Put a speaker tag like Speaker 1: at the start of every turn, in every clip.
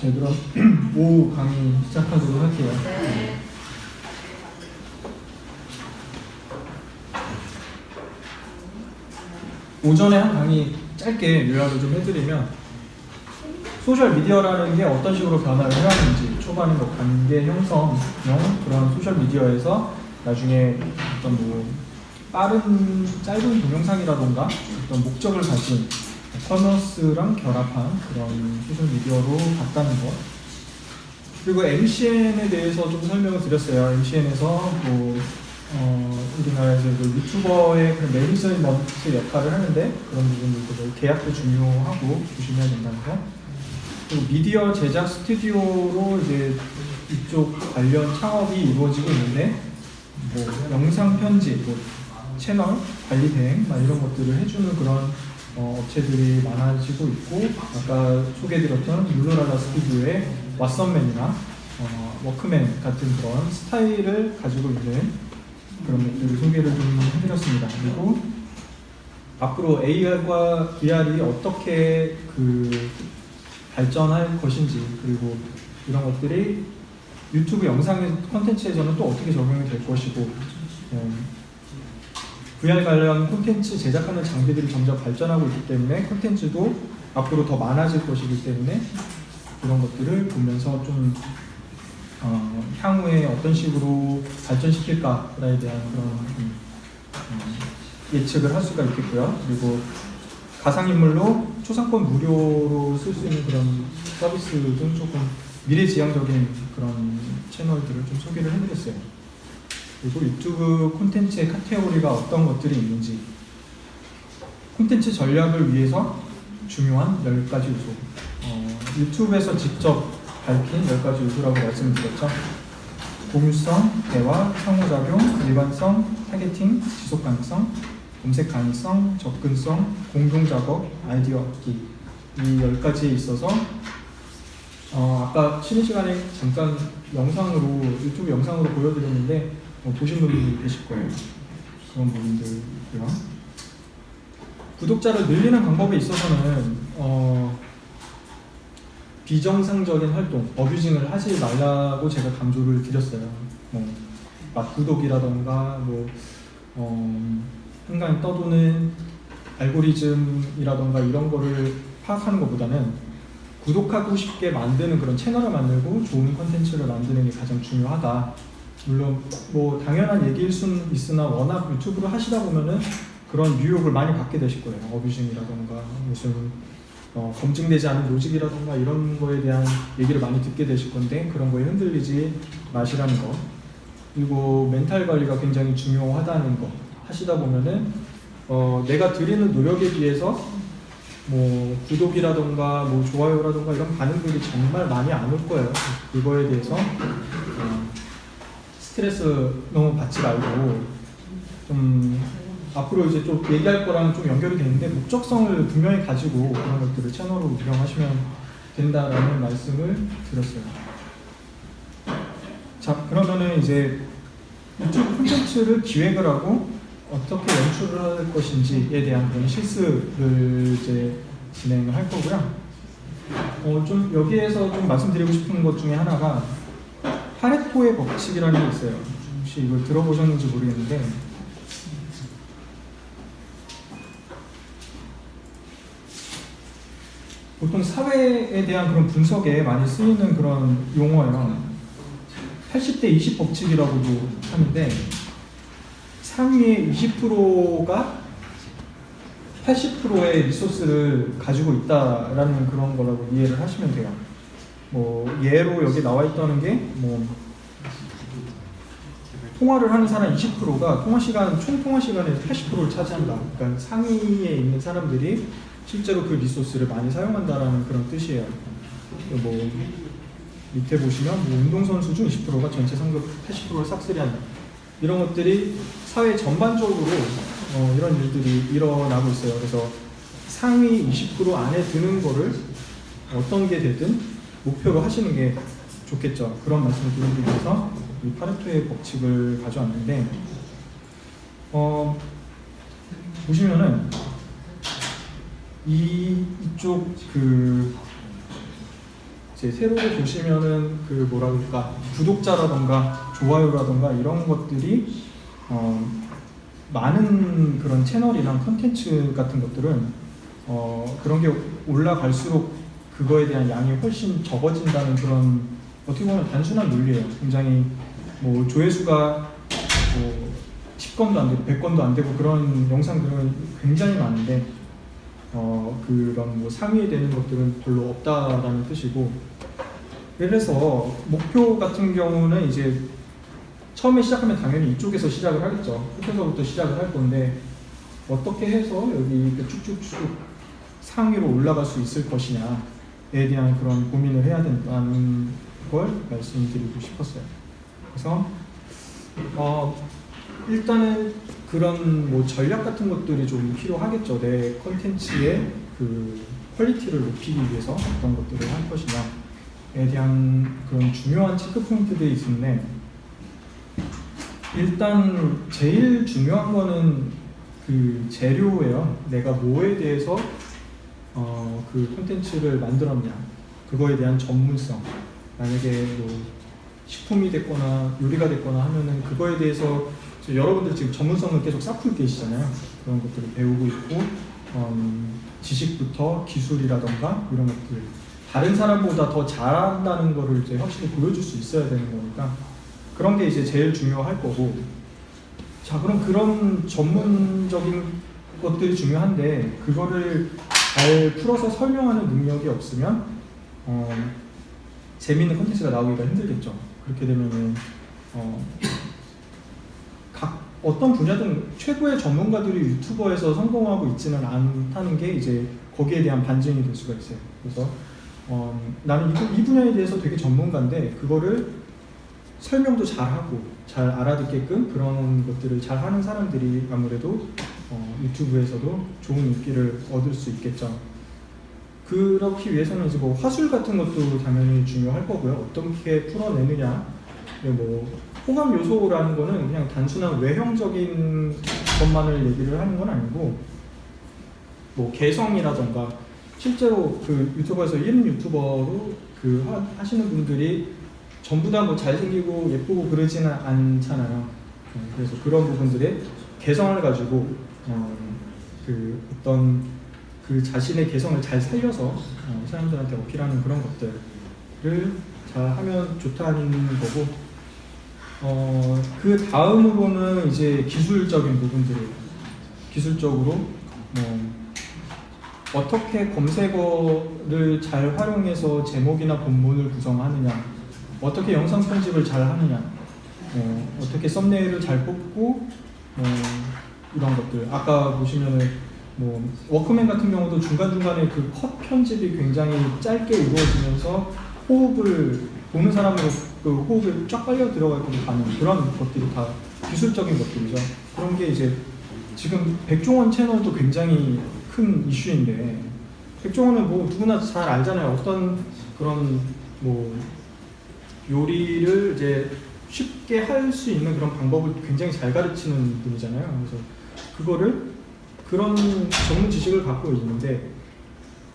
Speaker 1: 네, 그럼 오후 강의 시작하도록 할게요. 오전에 한 강의 짧게 요약을 좀 해드리면, 소셜 미디어라는 게 어떤 식으로 변화를 해왔는지, 초반에 뭐 관계 형성형 그런 소셜 미디어에서 나중에 어떤 뭐 빠른 짧은 동영상이라던가 어떤 목적을 가진 커머스랑 결합한 그런 소셜 미디어로 갔다는 것. 그리고 MCN에 대해서 좀 설명을 드렸어요. MCN에서 뭐 우리나라에서 그 유튜버의 그런 매니저먼트 역할을 하는데, 그런 부분들도 뭐 계약도 중요하고 조심해야 된다는 거. 그리고 미디어 제작 스튜디오로 이제 이쪽 관련 창업이 이루어지고 있는데, 뭐 영상 편집, 뭐 채널 관리 대행 이런 것들을 해주는 그런 업체들이 많아지고 있고, 아까 소개해드렸던 룰루랄라 스튜디오의 왓썸맨이나 워크맨 같은 그런 스타일을 가지고 있는 그런 것들을 소개를 좀 해드렸습니다. 그리고 앞으로 AR과 VR이 어떻게 발전할 것인지, 그리고 이런 것들이 유튜브 영상 콘텐츠에서는 또 어떻게 적용이 될 것이고, VR 관련 콘텐츠 제작하는 장비들이 점점 발전하고 있기 때문에 콘텐츠도 앞으로 더 많아질 것이기 때문에 이런 것들을 보면서 좀 향후에 어떤 식으로 발전시킬까에 대한 그런 예측을 할 수가 있겠고요. 그리고 가상인물로 초상권 무료로 쓸 수 있는 그런 서비스 등 조금 미래지향적인 그런 채널들을 좀 소개를 해드렸어요. 그리고 유튜브 콘텐츠의 카테고리가 어떤 것들이 있는지, 콘텐츠 전략을 위해서 중요한 10가지 요소, 유튜브에서 직접 밝힌 10가지 요소라고 말씀드렸죠. 공유성, 대화, 상호작용, 일관성, 타겟팅, 지속가능성, 검색 가능성, 접근성, 공동작업, 아이디어 얻기, 이 10가지에 있어서 아까 쉬는 시간에 잠깐 영상으로, 유튜브 영상으로 보여드렸는데 보신 분들이 계실 거예요. 그런 부분들이고요. 구독자를 늘리는 방법에 있어서는 비정상적인 활동, 어뷰징을 하지 말라고 제가 강조를 드렸어요. 맛구독이라던가 한강 떠도는 알고리즘이라던가 이런 거를 파악하는 것보다는 구독하고 싶게 만드는 그런 채널을 만들고 좋은 콘텐츠를 만드는 게 가장 중요하다. 물론 뭐 당연한 얘기일 수는 있으나, 워낙 유튜브를 하시다 보면은 그런 유혹을 많이 받게 되실 거예요. 어뷰징이라던가 무슨 검증되지 않은 로직이라던가 이런 거에 대한 얘기를 많이 듣게 되실 건데, 그런 거에 흔들리지 마시라는 거. 그리고 멘탈 관리가 굉장히 중요하다는 거 하시다 보면은 내가 드리는 노력에 비해서 뭐 구독이라던가 뭐 좋아요라던가 이런 반응들이 정말 많이 안 올 거예요. 그거에 대해서 스트레스 너무 받지 말고, 좀 앞으로 이제 좀 얘기할 거랑 좀 연결이 되는데, 목적성을 분명히 가지고 그런 것들을 채널로 운영하시면 된다라는 말씀을 드렸어요. 자, 그러면은 이제 유튜브 콘텐츠를 기획을 하고 어떻게 연출을 할 것인지에 대한 그런 실습을 이제 진행을 할 거고요. 좀 여기에서 좀 말씀드리고 싶은 것 중에 하나가 파레토의 법칙이라는 게 있어요. 혹시 이걸 들어보셨는지 모르겠는데, 보통 사회에 대한 그런 분석에 많이 쓰이는 그런 용어예요. 80대 20 법칙이라고도 하는데, 상위의 20%가 80%의 리소스를 가지고 있다라는 그런 거라고 이해를 하시면 돼요. 뭐 예로 여기 나와 있다는 게, 뭐 통화를 하는 사람 20%가 총 통화 시간의 80%를 차지한다. 그러니까 상위에 있는 사람들이 실제로 그 리소스를 많이 사용한다라는 그런 뜻이에요. 뭐 밑에 보시면 뭐 운동선수 중 20%가 전체 상급 80%를 싹쓸이한다. 이런 것들이 사회 전반적으로 이런 일들이 일어나고 있어요. 그래서 상위 20% 안에 드는 거를 어떤 게 되든 목표로 하시는 게 좋겠죠. 그런 말씀을 드리기 위해서 이 파레토의 법칙을 가져왔는데, 보시면은 이쪽 이제 세로를 보시면은 그 뭐라 그럴까 구독자라던가 좋아요라던가 이런 것들이 많은 그런 채널이나 컨텐츠 같은 것들은 그런 게 올라갈수록 그거에 대한 양이 훨씬 적어진다는 그런 어떻게 보면 단순한 논리예요. 굉장히 뭐 조회수가 뭐 10건도 안 되고 100건도 안 되고 그런 영상들은 굉장히 많은데 그런 뭐 상위에 되는 것들은 별로 없다라는 뜻이고, 그래서 목표 같은 경우는 이제 처음에 시작하면 당연히 이쪽에서 시작을 하겠죠. 끝에서부터 시작을 할 건데 어떻게 해서 여기 쭉쭉쭉 상위로 올라갈 수 있을 것이냐에 대한 그런 고민을 해야 된다는 걸 말씀드리고 싶었어요. 그래서 일단은 그런 뭐 전략 같은 것들이 좀 필요하겠죠. 내 컨텐츠의 그 퀄리티를 높이기 위해서 어떤 것들을 할 것이냐에 대한 그런 중요한 체크 포인트들이 있는데, 일단 제일 중요한 거는 그 재료예요. 내가 뭐에 대해서 그 콘텐츠를 만들었냐, 그거에 대한 전문성. 만약에 뭐 식품이 됐거나 요리가 됐거나 하면은 그거에 대해서 여러분들 지금 전문성을 계속 쌓고 계시잖아요. 그런 것들을 배우고 있고, 지식부터 기술이라던가 이런 것들 다른 사람보다 더 잘한다는 거를 이제 확실히 보여줄 수 있어야 되는 거니까 그런 게 이제 제일 중요할 거고. 자, 그럼 그런 전문적인 것들이 중요한데 그거를 잘 풀어서 설명하는 능력이 없으면 재미있는 콘텐츠가 나오기가 힘들겠죠. 그렇게 되면은 각 어떤 분야든 최고의 전문가들이 유튜버에서 성공하고 있지는 않다는 게 이제 거기에 대한 반증이 될 수가 있어요. 그래서 나는 이 분야에 대해서 되게 전문가인데 그거를 설명도 잘하고 잘 알아듣게끔 그런 것들을 잘 하는 사람들이 아무래도 유튜브에서도 좋은 인기를 얻을 수 있겠죠. 그렇기 위해서는 이제 뭐 화술 같은 것도 당연히 중요할 거고요. 어떻게 풀어내느냐, 뭐 호감 요소라는 거는 그냥 단순한 외형적인 것만을 얘기를 하는 건 아니고, 뭐 개성이라던가 실제로 그 유튜버에서 1인 유튜버로 그 하시는 분들이 전부 다 뭐 잘생기고 예쁘고 그러지는 않잖아요. 그래서 그런 부분들의 개성을 가지고 그 어떤 그 자신의 개성을 잘 살려서 사람들한테 어필하는 그런 것들을 잘 하면 좋다는 거고, 그 다음으로는 이제 기술적인 부분들이에요. 기술적으로 어떻게 검색어를 잘 활용해서 제목이나 본문을 구성하느냐, 어떻게 영상 편집을 잘 하느냐, 어떻게 썸네일을 잘 뽑고 이런 것들. 아까 보시면은 뭐 워크맨 같은 경우도 중간중간에 그 컷 편집이 굉장히 짧게 이루어지면서 호흡을 보는 사람으로 그 호흡을 쫙 빨려 들어가고 가는 그런 것들이 다 기술적인 것들이죠. 그런 게 이제 지금 백종원 채널도 굉장히 큰 이슈인데, 백종원은 뭐 누구나 잘 알잖아요. 어떤 그런 뭐 요리를 이제 쉽게 할 수 있는 그런 방법을 굉장히 잘 가르치는 분이잖아요. 그래서 그거를 그런 전문 지식을 갖고 있는데,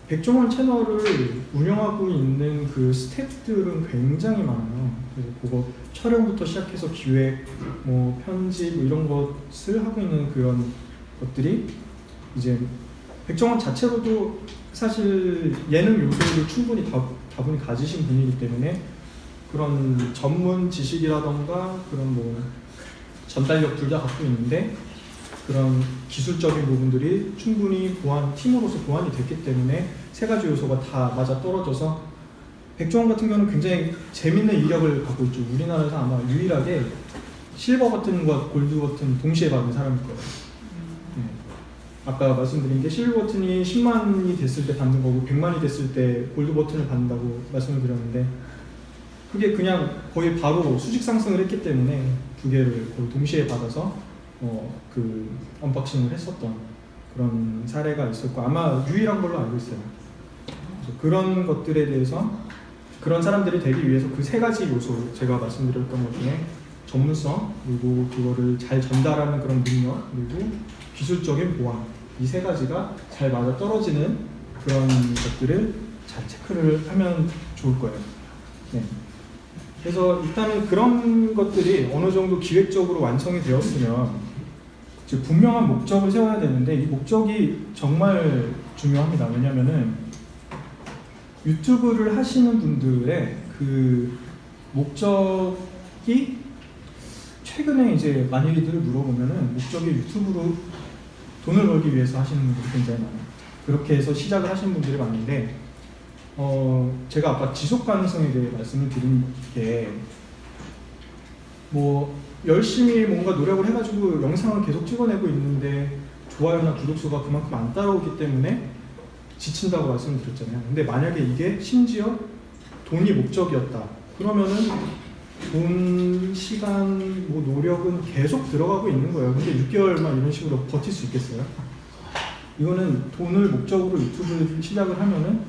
Speaker 1: 백종원 채널을 운영하고 있는 그 스태프들은 굉장히 많아요. 그래서 그거 촬영부터 시작해서 기획, 뭐 편집 뭐 이런 것을 하고 있는 그런 것들이 이제 백종원 자체로도 사실 예능 요소를 충분히 다분히 가지신 분이기 때문에 그런 전문 지식이라던가 그런 뭐 전달력 둘 다 갖고 있는데 그런 기술적인 부분들이 충분히 팀으로서 보완이 됐기 때문에 세 가지 요소가 다 맞아 떨어져서 백종원 같은 경우는 굉장히 재밌는 이력을 갖고 있죠. 우리나라에서 아마 유일하게 실버 버튼과 골드 버튼 동시에 받은 사람일 거예요. 네. 아까 말씀드린 게 실버 버튼이 10만이 됐을 때 받는 거고 100만이 됐을 때 골드 버튼을 받는다고 말씀을 드렸는데, 그게 그냥 거의 바로 수직 상승을 했기 때문에 두 개를 거의 동시에 받아서 그 언박싱을 했었던 그런 사례가 있었고 아마 유일한 걸로 알고 있어요. 그래서 그런 것들에 대해서 그런 사람들이 되기 위해서 그 세 가지 요소, 제가 말씀드렸던 것 중에 전문성, 그리고 그거를 잘 전달하는 그런 능력, 그리고 기술적인 보완, 이 세 가지가 잘 맞아 떨어지는 그런 것들을 잘 체크를 하면 좋을 거예요. 네. 그래서 일단은 그런 것들이 어느 정도 기획적으로 완성이 되었으면 이제 분명한 목적을 세워야 되는데 이 목적이 정말 중요합니다. 왜냐면은 유튜브를 하시는 분들의 그 목적이 최근에 이제 많이들 물어보면은 목적이 유튜브로 돈을 벌기 위해서 하시는 분들이 굉장히 많아요. 그렇게 해서 시작을 하시는 분들이 많은데 제가 아까 지속 가능성에 대해 말씀을 드린 게 뭐 열심히 뭔가 노력을 해가지고 영상을 계속 찍어내고 있는데 좋아요나 구독수가 그만큼 안 따라오기 때문에 지친다고 말씀을 드렸잖아요. 근데 만약에 이게 심지어 돈이 목적이었다 그러면은 돈, 시간, 뭐 노력은 계속 들어가고 있는 거예요. 근데 6개월만 이런 식으로 버틸 수 있겠어요? 이거는 돈을 목적으로 유튜브를 시작을 하면은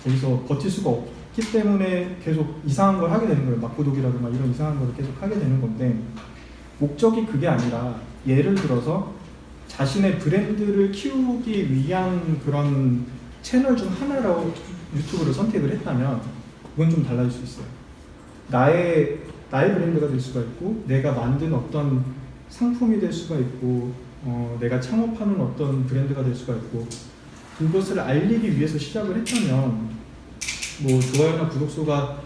Speaker 1: 거기서 버틸 수가 없기 때문에 계속 이상한 걸 하게 되는 거예요. 막구독이라든가 이런 이상한 걸 계속 하게 되는 건데 목적이 그게 아니라 예를 들어서 자신의 브랜드를 키우기 위한 그런 채널 중 하나라고 유튜브를 선택을 했다면 그건 좀 달라질 수 있어요. 나의 브랜드가 될 수가 있고 내가 만든 어떤 상품이 될 수가 있고 내가 창업하는 어떤 브랜드가 될 수가 있고 그것을 알리기 위해서 시작을 했다면 뭐 좋아요나 구독수가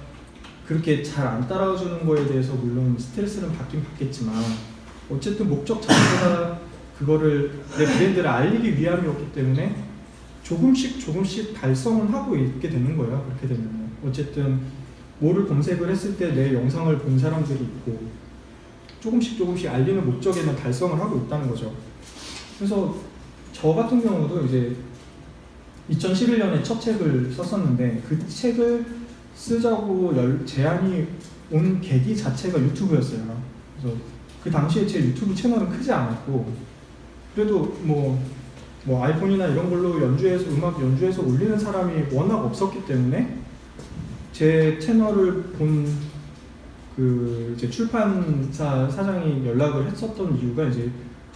Speaker 1: 그렇게 잘 안 따라주는 거에 대해서 물론 스트레스는 받긴 받겠지만 어쨌든 목적 자체가 그거를 내 브랜드를 알리기 위함이었기 때문에 조금씩 달성은 하고 있게 되는 거예요. 그렇게 되면 어쨌든 뭐를 검색을 했을 때 내 영상을 본 사람들이 있고 조금씩 알리는 목적에는 달성을 하고 있다는 거죠. 그래서 저 같은 경우도 이제 2011년에 첫 책을 썼었는데 그 책을 쓰자고 제안이 온 계기 자체가 유튜브였어요. 그래서 그 당시에 제 유튜브 채널은 크지 않았고 그래도 뭐 아이폰이나 이런 걸로 음악 연주해서 올리는 사람이 워낙 없었기 때문에 제 채널을 본 그 이제 출판사 사장이 연락을 했었던 이유가 이제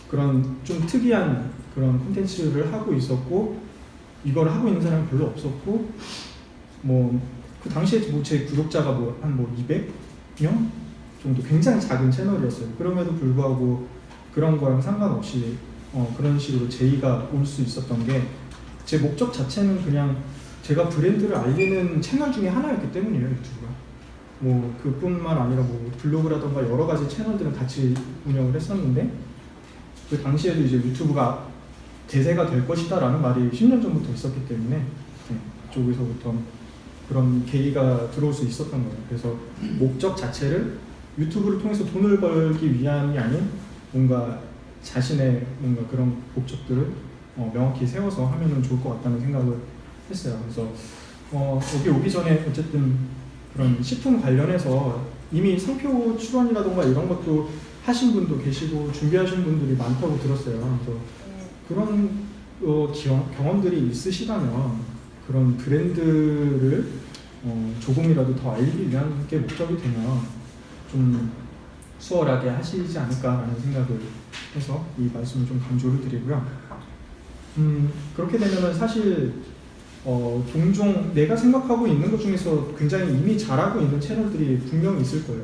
Speaker 1: 그런 좀 특이한 그런 콘텐츠를 하고 있었고 이걸 하고 있는 사람이 별로 없었고 뭐 그 당시에 뭐 제 구독자가 한 200명 정도 굉장히 작은 채널이었어요. 그럼에도 불구하고 그런 거랑 상관없이 그런 식으로 제의가 올 수 있었던 게 제 목적 자체는 그냥 제가 브랜드를 알리는 채널 중에 하나였기 때문이에요. 유튜브가 뭐 그뿐만 아니라 뭐 블로그라던가 여러 가지 채널들은 같이 운영을 했었는데 그 당시에도 이제 유튜브가 대세가 될 것이다 라는 말이 10년 전부터 있었기 때문에 네, 그쪽에서부터 그런 계기가 들어올 수 있었던 거예요. 그래서 목적 자체를 유튜브를 통해서 돈을 벌기 위함이 아닌 뭔가 자신의 뭔가 그런 목적들을 명확히 세워서 하면은 좋을 것 같다는 생각을 했어요. 그래서 여기 오기 전에 어쨌든 그런 식품 관련해서 이미 상표 출원이라던가 이런 것도 하신 분도 계시고 준비하신 분들이 많다고 들었어요. 그래서 그런 경험들이 있으시다면 그런 브랜드를 조금이라도 더 알리기 위한 게 목적이 되면 좀 수월하게 하시지 않을까라는 생각을 해서 이 말씀을 좀 강조를 드리고요. 그렇게 되면은 사실 종종 내가 생각하고 있는 것 중에서 굉장히 이미 잘하고 있는 채널들이 분명히 있을 거예요.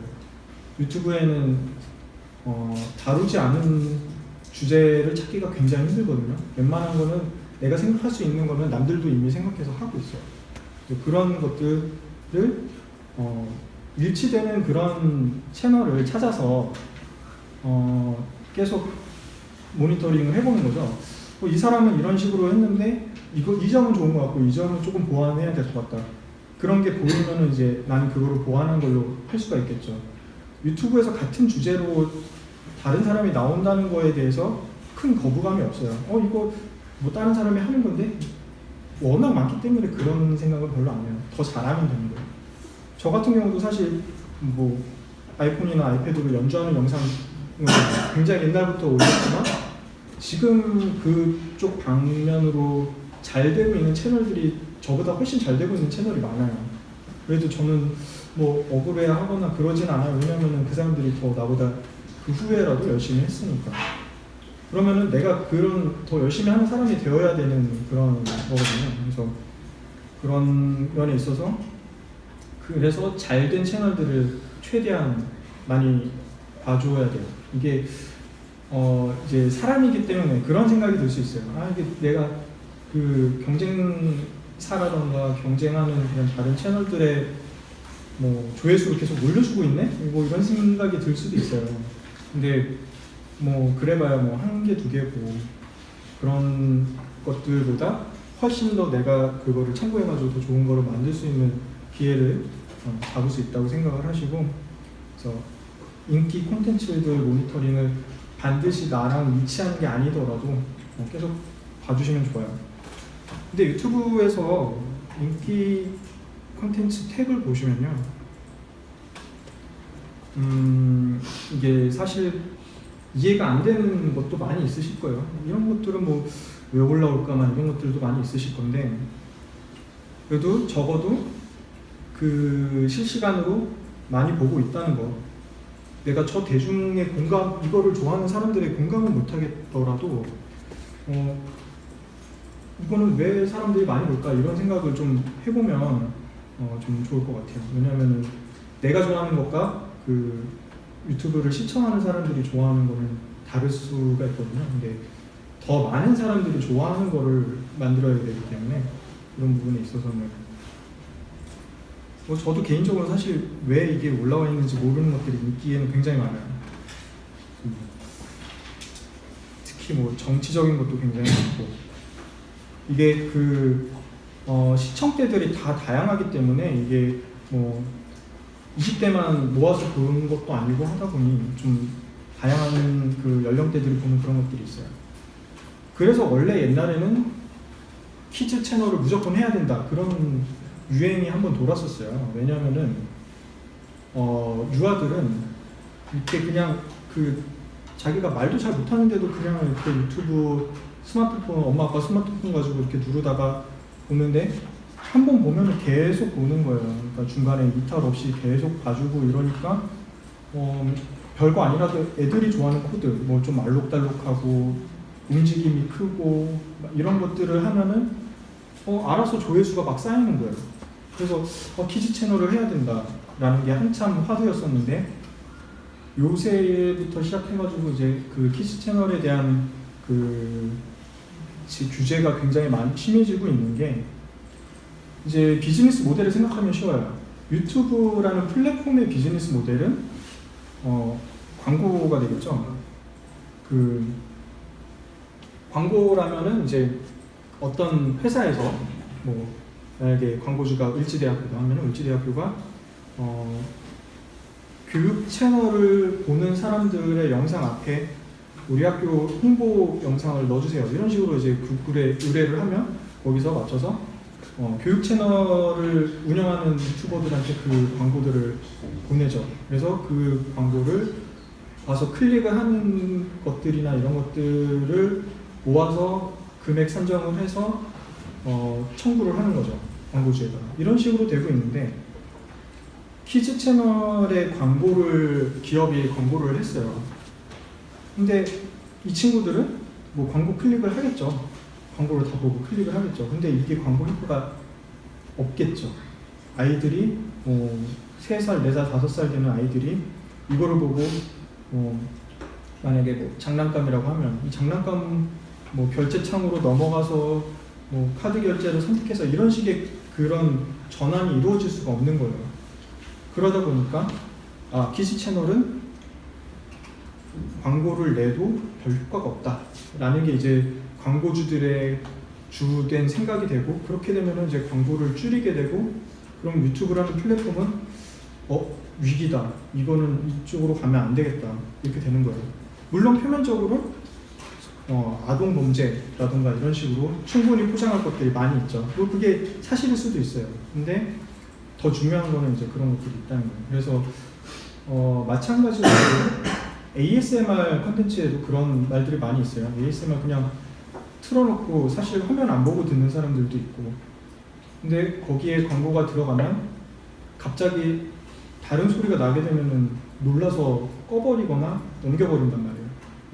Speaker 1: 유튜브에는 다루지 않은 주제를 찾기가 굉장히 힘들거든요. 웬만한 거는 내가 생각할 수 있는 거면 남들도 이미 생각해서 하고 있어요. 그런 것들을 일치되는 그런 채널을 찾아서 계속 모니터링을 해보는 거죠. 이 사람은 이런 식으로 했는데 이 점은 좋은 것 같고 이 점은 조금 보완해야 될 것 같다. 그런 게 보이면은 이제 나는 그거를 보완한 걸로 할 수가 있겠죠. 유튜브에서 같은 주제로 다른 사람이 나온다는 거에 대해서 큰 거부감이 없어요. 이거 뭐 다른 사람이 하는 건데 워낙 많기 때문에 그런 생각은 별로 안 해요. 더 잘하면 되는 거예요. 저 같은 경우도 사실 뭐 아이폰이나 아이패드로 연주하는 영상 굉장히 옛날부터 올렸지만 지금 그쪽 방면으로 잘 되고 있는 채널들이 저보다 훨씬 잘 되고 있는 채널이 많아요. 그래도 저는 뭐 억울해 하거나 그러진 않아요. 왜냐면은 그 사람들이 더 나보다 그 후에라도 열심히 했으니까. 그러면은 내가 더 열심히 하는 사람이 되어야 되는 그런 거거든요. 그래서 그런 면에 있어서 그래서 잘된 채널들을 최대한 많이 봐줘야 돼요. 이게 이제 사람이기 때문에 그런 생각이 들 수 있어요. 아, 이게 내가 그 경쟁사라던가 경쟁하는 그런 다른 채널들의 뭐 조회수를 계속 올려주고 있네? 뭐 이런 생각이 들 수도 있어요. 근데 뭐 그래봐야 뭐 한 개, 두 개고 그런 것들보다 훨씬 더 내가 그거를 참고해가지고 더 좋은 거를 만들 수 있는 기회를 잡을 수 있다고 생각을 하시고, 그래서 인기 콘텐츠들 모니터링을 반드시 나랑 위치하는 게 아니더라도 계속 봐주시면 좋아요. 근데 유튜브에서 인기 콘텐츠 탭을 보시면요, 이게 사실 이해가 안 되는 것도 많이 있으실 거예요. 이런 것들은 뭐 왜 올라올까만 이런 것들도 많이 있으실 건데, 그래도 적어도 그 실시간으로 많이 보고 있다는 거, 내가 저 대중의 공감, 이거를 좋아하는 사람들의 공감을 못하겠더라도 이거는 왜 사람들이 많이 볼까 이런 생각을 좀 해보면 좀 좋을 것 같아요. 왜냐하면 내가 좋아하는 것과 그 유튜브를 시청하는 사람들이 좋아하는 거는 다를 수가 있거든요. 근데 더 많은 사람들이 좋아하는 거를 만들어야 되기 때문에 그런 부분에 있어서는 뭐 저도 개인적으로 사실 왜 이게 올라와 있는지 모르는 것들이 인기에는 굉장히 많아요. 특히 뭐 정치적인 것도 굉장히 많고, 이게 그 시청대들이 다 다양하기 때문에 이게 뭐 20대만 모아서 보는 것도 아니고 하다 보니 좀 다양한 그 연령대들이 보는 그런 것들이 있어요. 그래서 원래 옛날에는 키즈 채널을 무조건 해야 된다 그런 유행이 한번 돌았었어요. 왜냐면은 유아들은 이렇게 그냥 그 자기가 말도 잘 못하는데도 그냥 이렇게 유튜브 스마트폰, 엄마 아빠 스마트폰 가지고 이렇게 누르다가 보는데 한 번 보면 계속 보는 거예요. 그러니까 중간에 이탈 없이 계속 봐주고 이러니까 별거 아니라도 애들이 좋아하는 코드, 뭐 좀 알록달록하고 움직임이 크고 이런 것들을 하면은 알아서 조회수가 막 쌓이는 거예요. 그래서 키즈 채널을 해야 된다라는 게 한참 화두였었는데, 요새부터 시작해가지고 이제 그 키즈 채널에 대한 그 규제가 굉장히 많이 심해지고 있는 게, 이제 비즈니스 모델을 생각하면 쉬워요. 유튜브라는 플랫폼의 비즈니스 모델은 광고가 되겠죠. 그 광고라면은 이제 어떤 회사에서 뭐 만약에 광고주가 을지대학교다 하면은 을지대학교가 교육 채널을 보는 사람들의 영상 앞에 우리 학교 홍보 영상을 넣어주세요 이런 식으로 이제 구글에 의뢰를 하면 거기서 맞춰서 교육 채널을 운영하는 유튜버들한테 그 광고들을 보내죠. 그래서 그 광고를 봐서 클릭을 하는 것들이나 이런 것들을 모아서 금액 산정을 해서 청구를 하는 거죠. 광고주에다가. 이런 식으로 되고 있는데, 키즈 채널에 기업이 광고를 했어요. 근데 이 친구들은 뭐 광고 클릭을 하겠죠. 광고를 다 보고 클릭을 하겠죠. 근데 이게 광고 효과가 없겠죠. 아이들이 3살, 4살, 5살 되는 아이들이 이거를 보고 만약에 뭐 장난감이라고 하면 이 장난감 뭐 결제창으로 넘어가서 뭐 카드 결제를 선택해서 이런 식의 그런 전환이 이루어질 수가 없는 거예요. 그러다 보니까 키즈 채널은 광고를 내도 별 효과가 없다라는 게 이제 광고주들의 주된 생각이 되고, 그렇게 되면 이제 광고를 줄이게 되고, 그럼 유튜브라는 플랫폼은 위기다, 이거는 이쪽으로 가면 안 되겠다 이렇게 되는 거예요. 물론 표면적으로 아동 범죄라든가 이런 식으로 충분히 포장할 것들이 많이 있죠. 뭐 그게 사실일 수도 있어요. 근데 더 중요한 거는 이제 그런 것들이 있다는 거예요. 그래서 마찬가지로 ASMR 컨텐츠에도 그런 말들이 많이 있어요. ASMR 그냥 틀어놓고 사실 화면 안 보고 듣는 사람들도 있고, 근데 거기에 광고가 들어가면 갑자기 다른 소리가 나게 되면은 놀라서 꺼버리거나 넘겨버린단 말이에요.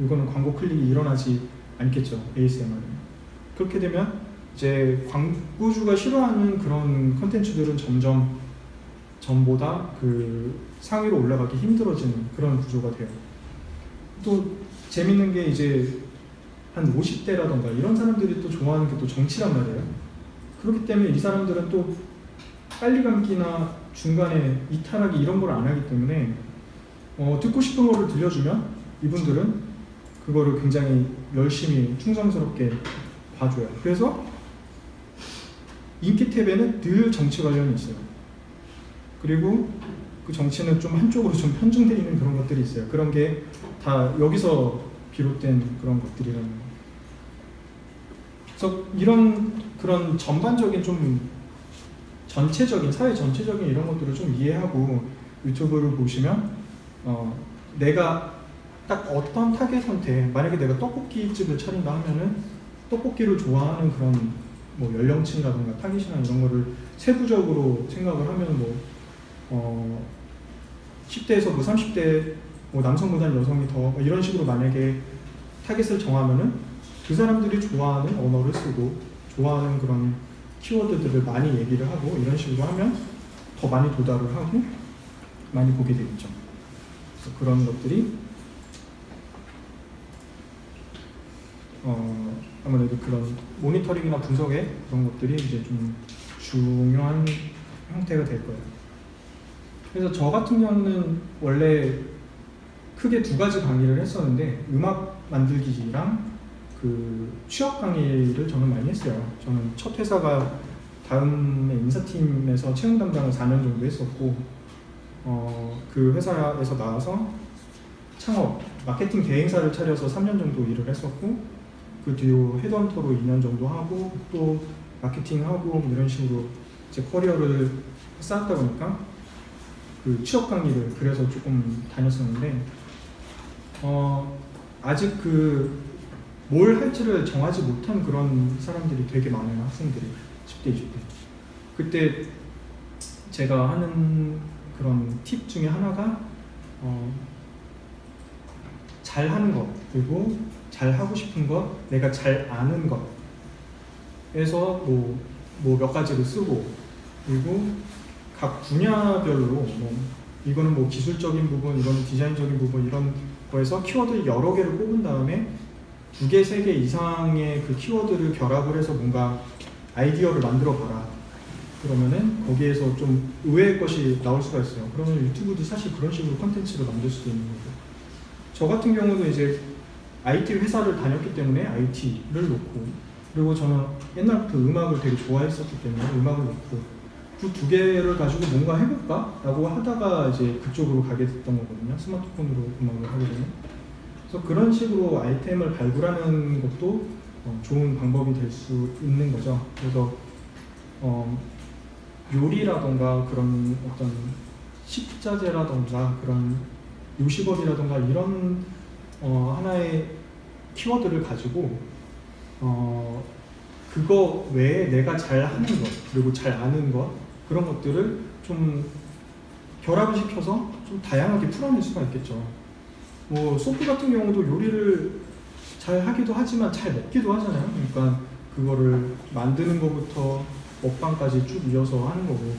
Speaker 1: 이거는 광고 클릭이 일어나지 않겠죠, ASMR은. 그렇게 되면 이제 광고주가 싫어하는 그런 컨텐츠들은 점점 전보다 그 상위로 올라가기 힘들어지는 그런 구조가 돼요. 또 재밌는 게 이제 한 50대라던가 이런 사람들이 또 좋아하는 게 또 정치란 말이에요. 그렇기 때문에 이 사람들은 또 빨리 감기나 중간에 이탈하기 이런 걸 안 하기 때문에 듣고 싶은 거를 들려주면 이분들은 그거를 굉장히 열심히 충성스럽게 봐줘요. 그래서 인기 탭에는 늘 정치 관련이 있어요. 그리고 그 정치는 좀 한쪽으로 좀 편중되어 있는 그런 것들이 있어요. 그런 게 다 여기서 비롯된 그런 것들이라는 거예요. 그래서 이런 그런 전반적인 좀 전체적인 사회 전체적인 이런 것들을 좀 이해하고 유튜브를 보시면 내가 딱 어떤 타겟한테 만약에 내가 떡볶이집을 차린다 하면은 떡볶이를 좋아하는 그런 뭐 연령층이라든가 타깃이나 이런 거를 세부적으로 생각을 하면 뭐 10대에서 뭐 30대 뭐 남성보다는 여성이 더 이런 식으로 만약에 타깃을 정하면은 그 사람들이 좋아하는 언어를 쓰고 좋아하는 그런 키워드들을 많이 얘기를 하고 이런 식으로 하면 더 많이 도달을 하고 많이 보게 되겠죠. 그래서 그런 것들이 아무래도 그런 모니터링이나 분석에 그런 것들이 이제 좀 중요한 형태가 될 거예요. 그래서 저 같은 경우는 원래 크게 두 가지 강의를 했었는데 음악 만들기랑 그 취업 강의를 저는 많이 했어요. 저는 첫 회사가 다음에 인사팀에서 채용 담당을 4년 정도 했었고 그 회사에서 나와서 창업, 마케팅 대행사를 차려서 3년 정도 일을 했었고 그 뒤로 헤드헌터로 2년 정도 하고 또 마케팅하고 이런 식으로 제 커리어를 쌓았다 보니까 그 취업 강의를 그래서 조금 다녔었는데 아직 그 뭘 할지를 정하지 못한 그런 사람들이 되게 많아요. 학생들이 10대, 20대. 그때 제가 하는 그런 팁 중에 하나가 잘 하는 것 그리고 잘 하고 싶은 것, 내가 잘 아는 것에서 뭐 몇 가지를 쓰고 그리고 각 분야별로 뭐 이거는 뭐 기술적인 부분, 이거는 디자인적인 부분 이런 거에서 키워드 여러 개를 뽑은 다음에 2개, 3개 이상의 그 키워드를 결합을 해서 뭔가 아이디어를 만들어 봐라. 그러면은 거기에서 좀 의외의 것이 나올 수가 있어요. 그러면 유튜브도 사실 그런 식으로 콘텐츠를 만들 수도 있는 거고. 저 같은 경우도 이제 IT 회사를 다녔기 때문에 IT를 놓고 그리고 저는 옛날부터 음악을 되게 좋아했었기 때문에 음악을 놓고 그 2개를 가지고 뭔가 해볼까? 라고 하다가 이제 그쪽으로 가게 됐던 거거든요. 스마트폰으로 음악을 하게 되면. 그래서 그런 식으로 아이템을 발굴하는 것도 좋은 방법이 될 수 있는 거죠. 그래서 요리라던가 그런 어떤 식자재라던가 그런 요식업이라던가 이런 하나의 키워드를 가지고 그거 외에 내가 잘 하는 것 그리고 잘 아는 것 그런 것들을 좀 결합을 시켜서 좀 다양하게 풀어낼 수가 있겠죠. 뭐 소프 같은 경우도 요리를 잘 하기도 하지만 잘 먹기도 하잖아요. 그러니까 그거를 만드는 것부터 먹방까지 쭉 이어서 하는 거고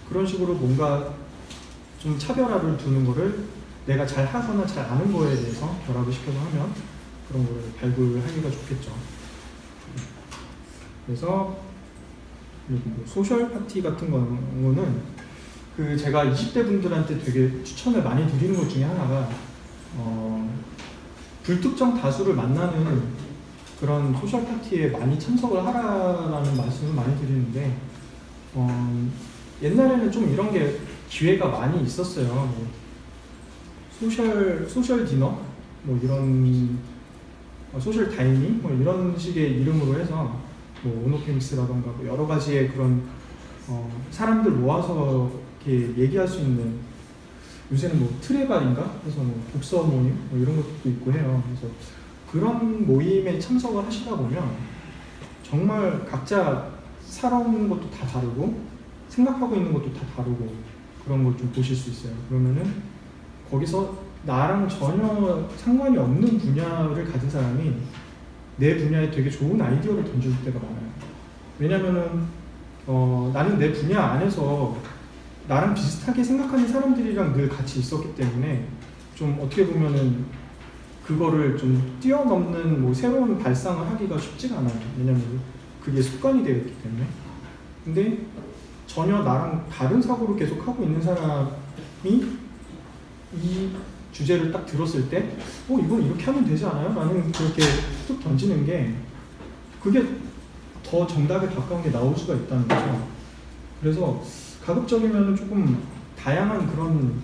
Speaker 1: 그런 식으로 뭔가 좀 차별화를 두는 거를 내가 잘 하거나 잘 아는 거에 대해서 결합을 시켜서 하면 그런 거를 발굴하기가 좋겠죠. 그래서 뭐 소셜 파티 같은 경우는 그 제가 20대 분들한테 되게 추천을 많이 드리는 것 중에 하나가 불특정 다수를 만나는 그런 소셜 파티에 많이 참석을 하라라는 말씀을 많이 드리는데 옛날에는 좀 이런 게 기회가 많이 있었어요. 뭐 소셜 디너 뭐 이런 소셜 다이닝 뭐 이런 식의 이름으로 해서 뭐 오노케믹스라던가 뭐 여러 가지의 그런 사람들 모아서 이렇게 얘기할 수 있는 요새는 뭐 트레발인가 해서 뭐 독서 모임 뭐 이런 것도 있고 해요. 그래서 그런 모임에 참석을 하시다 보면 정말 각자 살아오는 것도 다 다르고 생각하고 있는 것도 다 다르고 그런 걸 좀 보실 수 있어요. 그러면은 거기서 나랑 전혀 상관이 없는 분야를 가진 사람이 내 분야에 되게 좋은 아이디어를 던질 때가 많아요. 왜냐면은 나는 내 분야 안에서 나랑 비슷하게 생각하는 사람들이랑 늘 같이 있었기 때문에 좀 어떻게 보면은 그거를 좀 뛰어넘는 뭐 새로운 발상을 하기가 쉽지가 않아요. 왜냐면 그게 습관이 되어 있기 때문에. 근데 전혀 나랑 다른 사고를 계속 하고 있는 사람이 이 주제를 딱 들었을 때 이건 이렇게 하면 되지 않아요? 라는 그렇게 뚝 던지는 게 그게 더 정답에 가까운 게 나올 수가 있다는 거죠. 그래서 가급적이면 조금 다양한 그런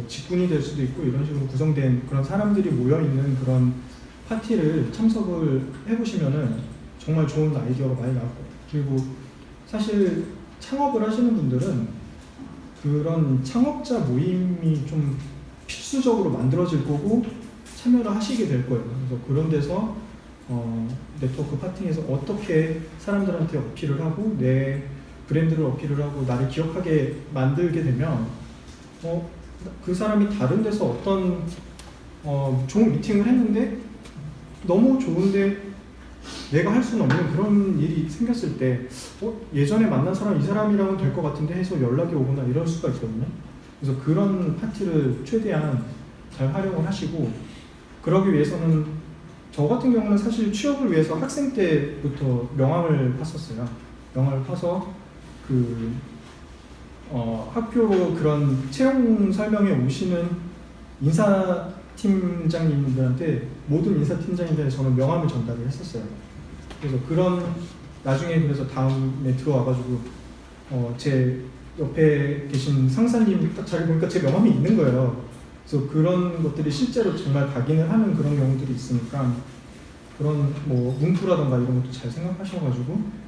Speaker 1: 직군이 될 수도 있고 이런 식으로 구성된 그런 사람들이 모여있는 그런 파티를 참석을 해보시면은 정말 좋은 아이디어가 많이 나올 거예요. 그리고 사실 창업을 하시는 분들은 그런 창업자 모임이 좀 필수적으로 만들어질 거고 참여를 하시게 될 거예요. 그래서 그런 데서 네트워크 파팅에서 어떻게 사람들한테 어필을 하고 내 브랜드를 어필을 하고 나를 기억하게 만들게 되면 그 사람이 다른 데서 어떤 좋은 미팅을 했는데 너무 좋은데 내가 할 수는 없는 그런 일이 생겼을 때 예전에 만난 사람 이 사람이랑은 될 것 같은데 해서 연락이 오거나 이럴 수가 있거든요. 그래서 그런 파티를 최대한 잘 활용을 하시고, 그러기 위해서는 저 같은 경우는 사실 취업을 위해서 학생 때부터 명함을 팠었어요. 명함을 파서 학교로 그런 채용 설명에 오시는 인사팀장님들한테, 모든 인사팀장님들한테 저는 명함을 전달을 했었어요. 그래서 나중에 그래서 다음에 들어와가지고 제 옆에 계신 상사님 딱 자리 보니까 제 명함이 있는 거예요. 그래서 그런 것들이 실제로 정말 각인을 하는 그런 경우들이 있으니까 그런 뭐 문구라던가 이런 것도 잘 생각하셔가지고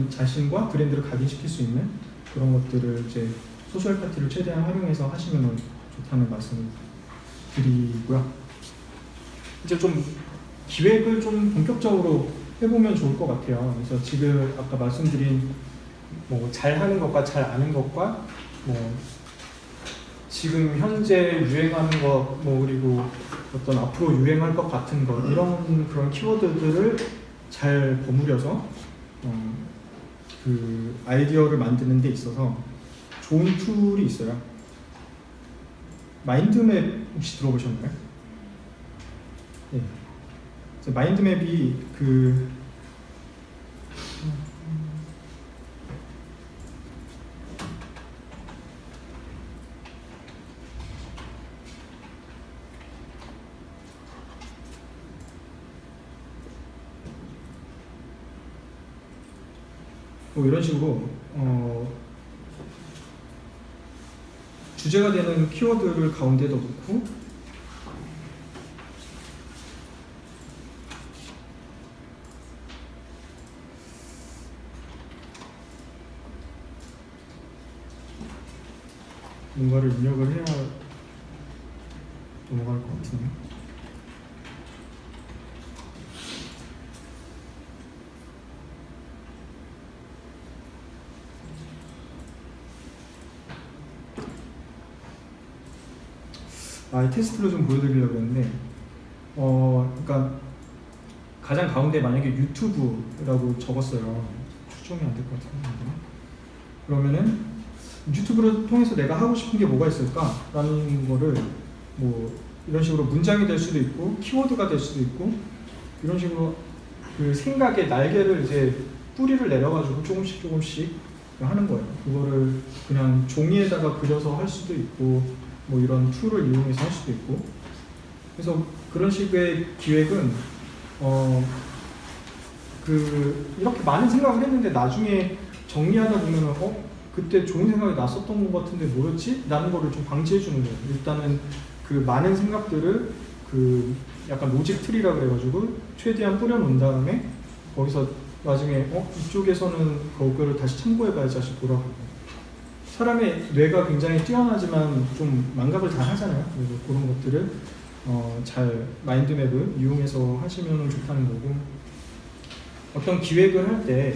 Speaker 1: 자신과 브랜드를 각인시킬 수 있는 그런 것들을 이제 소셜 파티를 최대한 활용해서 하시면 좋다는 말씀을 드리고요. 이제 좀 기획을 좀 본격적으로 해보면 좋을 것 같아요. 그래서 지금 아까 말씀드린 뭐 잘하는 것과 잘 아는 것과 뭐 지금 현재 유행하는 것, 뭐 그리고 어떤 앞으로 유행할 것 같은 것, 이런 그런 키워드들을 잘 버무려서 그 아이디어를 만드는 데 있어서 좋은 툴이 있어요. 마인드맵 혹시 들어보셨나요? 네. 마인드맵이 뭐 이런 식으로 주제가 되는 키워드를 가운데다 놓고 뭔가를 입력을 해야 넘어갈 것 같은데. 테스트로 좀 보여드리려고 했는데, 그러니까 가장 가운데 만약에 유튜브라고 적었어요. 추정이 안 될 것 같은데. 그러면은 유튜브를 통해서 내가 하고 싶은 게 뭐가 있을까라는 거를 뭐 이런 식으로 문장이 될 수도 있고 키워드가 될 수도 있고 이런 식으로 그 생각의 날개를 이제 뿌리를 내려가지고 조금씩 하는 거예요. 그거를 그냥 종이에다가 그려서 할 수도 있고 뭐 이런 툴을 이용해서 할 수도 있고. 그래서 그런 식의 기획은 이렇게 많은 생각을 했는데 나중에 정리하다 보면은 그때 좋은 생각이 났었던 것 같은데 뭐였지? 라는 거를 좀 방지해 주는 거예요. 일단은 그 많은 생각들을 약간 로직 트리라 그래가지고 최대한 뿌려놓은 다음에 거기서 나중에 이쪽에서는 그거를 다시 참고해봐야지 다시 돌아가고. 사람의 뇌가 굉장히 뛰어나지만 좀 망각을 잘 하잖아요. 그래서 그런 것들을 잘 마인드맵을 이용해서 하시면 좋다는 거고, 어떤 기획을 할 때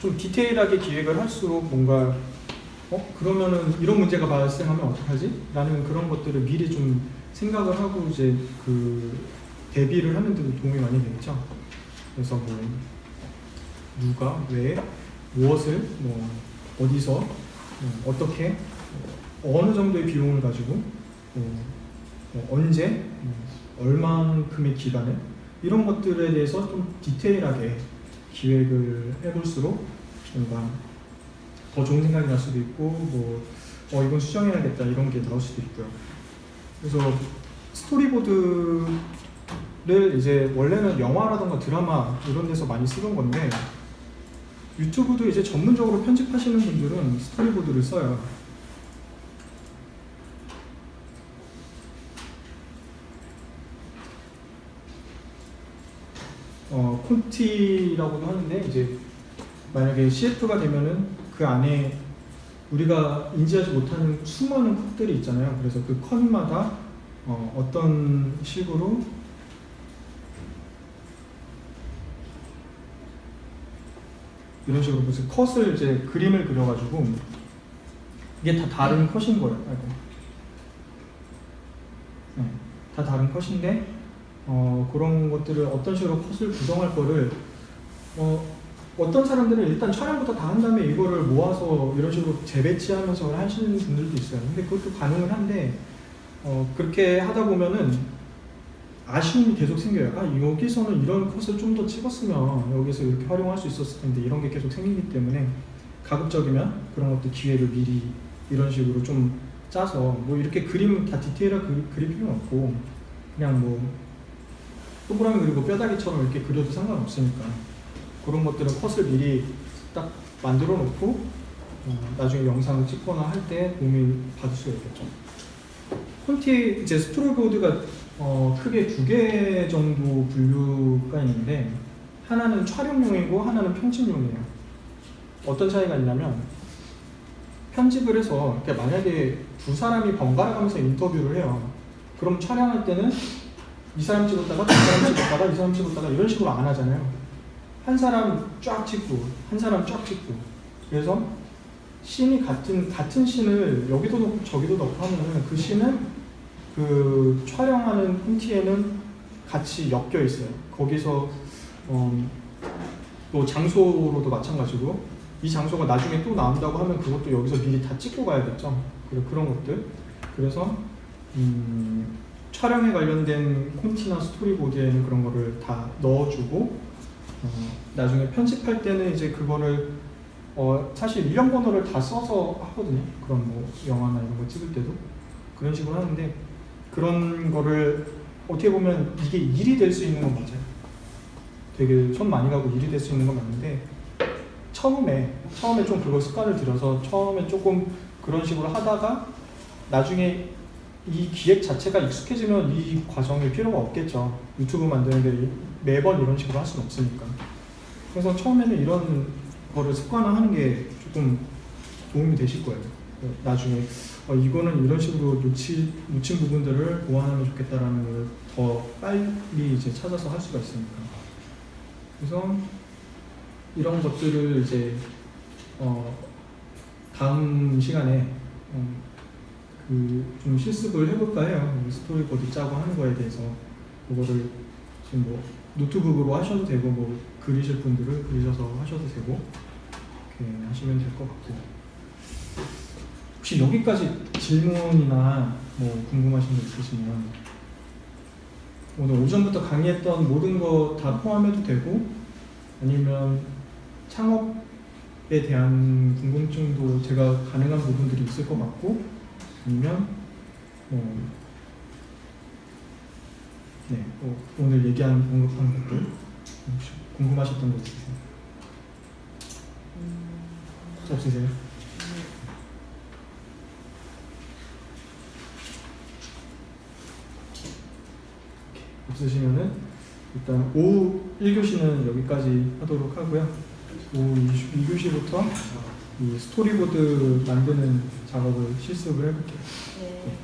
Speaker 1: 좀 디테일하게 기획을 할수록 뭔가 그러면은 이런 문제가 발생하면 어떡하지? 라는 그런 것들을 미리 좀 생각을 하고 이제 대비를 하는 데도 도움이 많이 되겠죠. 그래서 누가, 왜, 무엇을, 어디서 어떻게 어느 정도의 비용을 가지고 언제 얼만큼의 기간에 이런 것들에 대해서 좀 디테일하게 기획을 해볼수록 뭔가 더 좋은 생각이 날 수도 있고 이건 수정해야겠다 이런 게 나올 수도 있고요. 그래서 스토리보드를 이제 원래는 영화라던가 드라마 이런 데서 많이 쓰던 건데 유튜브도 이제 전문적으로 편집하시는 분들은 스토리보드를 써요. 콘티라고도 하는데 이제 만약에 CF가 되면은 그 안에 우리가 인지하지 못하는 수많은 컷들이 있잖아요. 그래서 그 컷마다 어떤 식으로 이런 식으로 무슨 컷을 이제 그림을 그려가지고 이게 다 다른 컷인 거예요. 네, 다 다른 컷인데 그런 것들을 어떤 식으로 컷을 구성할 거를 어떤 사람들은 일단 촬영부터 다 한 다음에 이거를 모아서 이런 식으로 재배치하면서 하시는 분들도 있어요. 근데 그것도 가능은 한데 그렇게 하다 보면은 아쉬움이 계속 생겨요. 여기서는 이런 컷을 좀 더 찍었으면 여기서 이렇게 활용할 수 있었을 텐데 이런 게 계속 생기기 때문에 가급적이면 그런 것도 기획을 미리 이런 식으로 좀 짜서 이렇게 그림 다 디테일하게 그릴 필요는 없고 그냥 동그라미 그리고 뼈다귀처럼 이렇게 그려도 상관없으니까 그런 것들은 컷을 미리 딱 만들어 놓고 나중에 영상을 찍거나 할 때 도움을 받을 수가 있겠죠. 콘티 이제 스토리보드가 크게 2개 정도 분류가 있는데 하나는 촬영용이고 하나는 편집용이에요. 어떤 차이가 있냐면 편집을 해서 만약에 두 사람이 번갈아 가면서 인터뷰를 해요. 그럼 촬영할 때는 이 사람 찍었다가 저 사람 찍었다가 이 사람 찍었다가 이런 식으로 안 하잖아요. 한 사람 쫙 찍고 한 사람 쫙 찍고 그래서 씬이 같은 씬을 여기도 넣고 저기도 넣고 하면 그 씬은 그 촬영하는 콘티에는 같이 엮여 있어요. 거기서 또 장소로도 마찬가지고 이 장소가 나중에 또 나온다고 하면 그것도 여기서 미리 다 찍고 가야겠죠. 그런 것들. 그래서 촬영에 관련된 콘티나 스토리보드에는 그런 거를 다 넣어주고 나중에 편집할 때는 이제 그거를 사실 일련 번호를 다 써서 하거든요. 그런 영화나 이런 거 찍을 때도 그런 식으로 하는데 그런 거를 어떻게 보면 이게 일이 될 수 있는 건 맞아요. 되게 손 많이 가고 일이 될 수 있는 건 맞는데 처음에 좀 그걸 습관을 들여서 처음에 조금 그런 식으로 하다가 나중에 이 기획 자체가 익숙해지면 이 과정이 필요가 없겠죠. 유튜브 만드는데 매번 이런 식으로 할 수는 없으니까. 그래서 처음에는 이런 거를 습관화하는 게 조금 도움이 되실 거예요. 나중에 이거는 이런 식으로 놓친 부분들을 보완하면 좋겠다라는 걸 더 빨리 이제 찾아서 할 수가 있으니까. 그래서 이런 것들을 이제 다음 시간에 좀 실습을 해볼까 해요. 스토리보드 짜고 하는 거에 대해서 그거를 지금 노트북으로 하셔도 되고 그리실 분들은 그리셔서 하셔도 되고 이렇게 하시면 될 것 같고 혹시 여기까지 질문이나 궁금하신 거 있으시면 오늘 오전부터 강의했던 모든 거 다 포함해도 되고 아니면 창업에 대한 궁금증도 제가 가능한 부분들이 있을 것 같고 아니면 오늘 얘기한 언급한 것들 혹시 궁금하셨던 거 있으세요? 없으세요? 없으시면은 일단 오후 1교시는 여기까지 하도록 하고요. 오후 2교시부터 이 스토리보드 만드는 작업을 실습을 해볼게요.
Speaker 2: 네.